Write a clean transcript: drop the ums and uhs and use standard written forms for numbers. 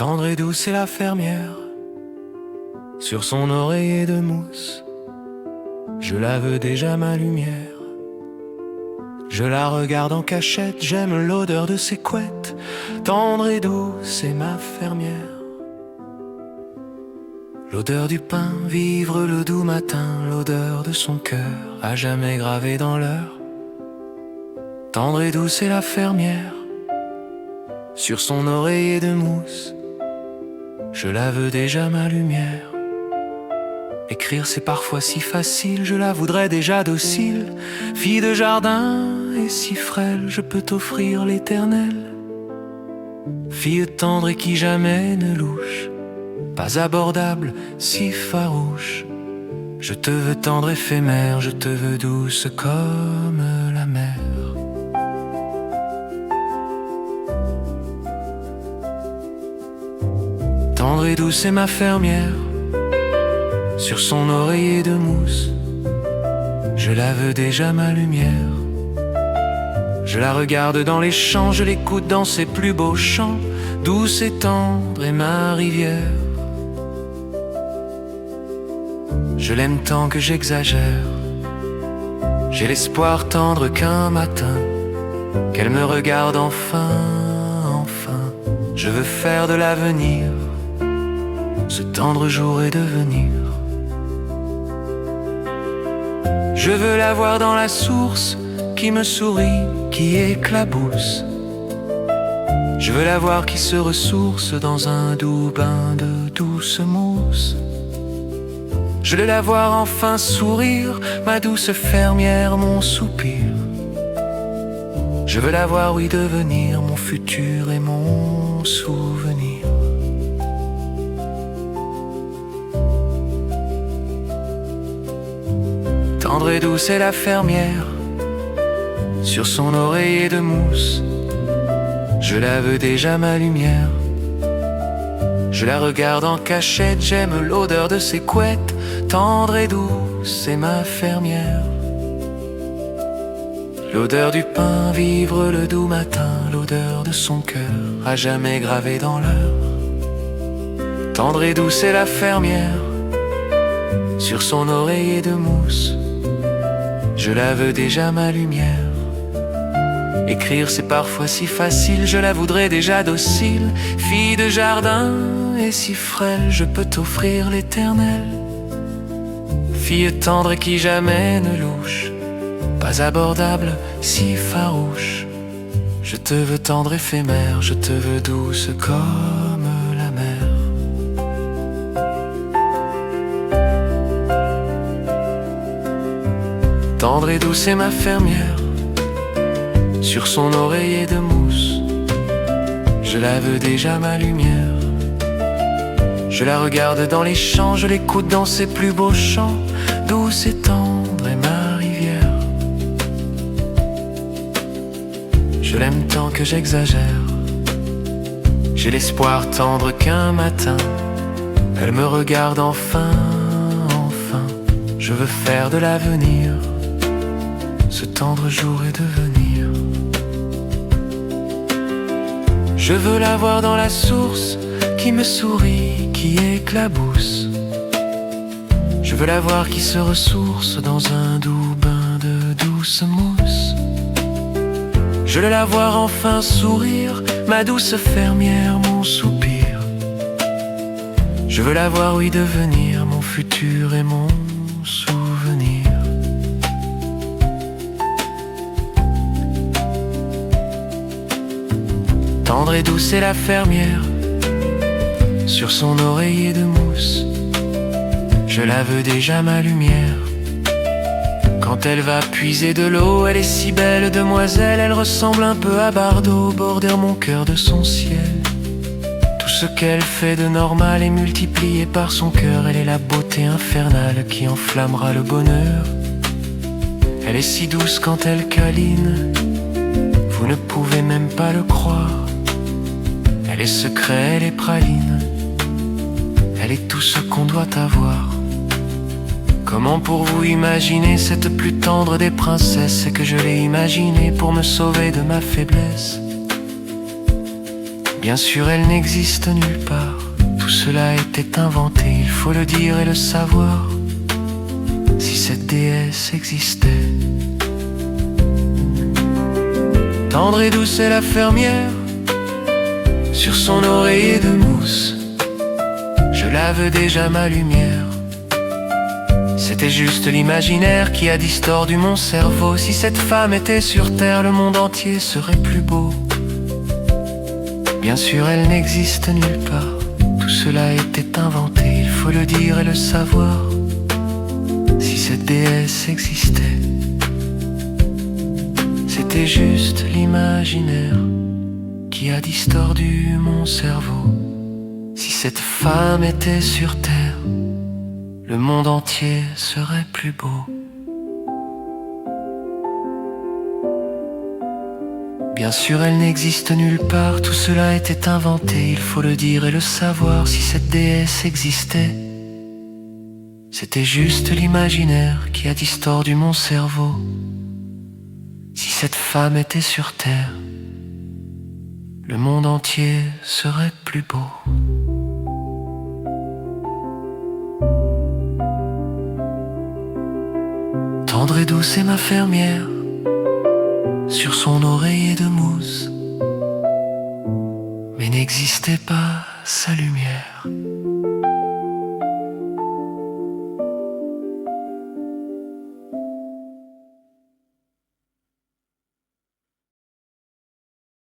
Tendre et douce est la fermière, sur son oreiller de mousse. Je la veux déjà ma lumière. Je la regarde en cachette, j'aime l'odeur de ses couettes. Tendre et douce est ma fermière. L'odeur du pain, vivre le doux matin, l'odeur de son cœur, à jamais gravée dans l'heure. Tendre et douce est la fermière, sur son oreiller de mousse. Je la veux déjà ma lumière. Écrire c'est parfois si facile, je la voudrais déjà docile. Fille de jardin et si frêle, je peux t'offrir l'éternel. Fille tendre et qui jamais ne louche, pas abordable, si farouche. Je te veux tendre éphémère, je te veux douce comme la mer. Tendre et douce est ma fermière, sur son oreiller de mousse. Je la veux déjà ma lumière. Je la regarde dans les champs, je l'écoute dans ses plus beaux chants. Douce et tendre est ma rivière. Je l'aime tant que j'exagère. J'ai l'espoir tendre qu'un matin, qu'elle me regarde enfin, enfin. Je veux faire de l'avenir ce tendre jour et devenir. Je veux la voir dans la source qui me sourit, qui éclabousse. Je veux la voir qui se ressource dans un doux bain de douce mousse. Je veux la voir enfin sourire, ma douce fermière, mon soupir. Je veux la voir, oui, devenir mon futur et mon souvenir. Tendre et douce est la fermière, sur son oreiller de mousse. Je la veux déjà ma lumière. Je la regarde en cachette, j'aime l'odeur de ses couettes. Tendre et douce est ma fermière. L'odeur du pain, vivre le doux matin, l'odeur de son cœur, à jamais gravée dans l'heure. Tendre et douce est la fermière, sur son oreiller de mousse. Je la veux déjà ma lumière. Écrire c'est parfois si facile, je la voudrais déjà docile. Fille de jardin et si frêle, je peux t'offrir l'éternel. Fille tendre et qui jamais ne louche, pas abordable, si farouche. Je te veux tendre éphémère, je te veux douce comme la mer. Tendre et douce est ma fermière, sur son oreiller de mousse. Je la veux déjà ma lumière. Je la regarde dans les champs, je l'écoute dans ses plus beaux chants. Douce et tendre est ma rivière. Je l'aime tant que j'exagère. J'ai l'espoir tendre qu'un matin, elle me regarde enfin, enfin. Je veux faire de l'avenir ce tendre jour et devenir. Je veux la voir dans la source qui me sourit, qui éclabousse. Je veux la voir qui se ressource dans un doux bain de douce mousse. Je veux la voir enfin sourire, ma douce fermière, mon soupir. Je veux la voir, oui, devenir mon futur et mon souvenir. Tendre et douce est la fermière, sur son oreiller de mousse. Je la veux déjà ma lumière. Quand elle va puiser de l'eau, elle est si belle demoiselle. Elle ressemble un peu à Bardot, bordère mon cœur de son ciel. Tout ce qu'elle fait de normal est multiplié par son cœur. Elle est la beauté infernale qui enflammera le bonheur. Elle est si douce quand elle câline, vous ne pouvez même pas le croire. Elle est secret, elle est praline, elle est tout ce qu'on doit avoir. Comment pour vous imaginer cette plus tendre des princesses? C'est que je l'ai imaginée pour me sauver de ma faiblesse. Bien sûr, elle n'existe nulle part. Tout cela était inventé, il faut le dire et le savoir. Si cette déesse existait. Tendre et douce est la fermière, sur son oreiller de mousse. Je lave déjà ma lumière. C'était juste l'imaginaire qui a distordu mon cerveau. Si cette femme était sur terre, le monde entier serait plus beau. Bien sûr, elle n'existe nulle part. Tout cela était inventé, il faut le dire et le savoir. Si cette déesse existait, c'était juste l'imaginaire qui a distordu mon cerveau. Si cette femme était sur terre, le monde entier serait plus beau. Bien sûr, elle n'existe nulle part, tout cela était inventé, il faut le dire et le savoir. Si cette déesse existait, c'était juste l'imaginaire qui a distordu mon cerveau. Si cette femme était sur terre, le monde entier serait plus beau. Tendre et douce est ma fermière, sur son oreiller de mousse, mais n'existait pas sa lumière.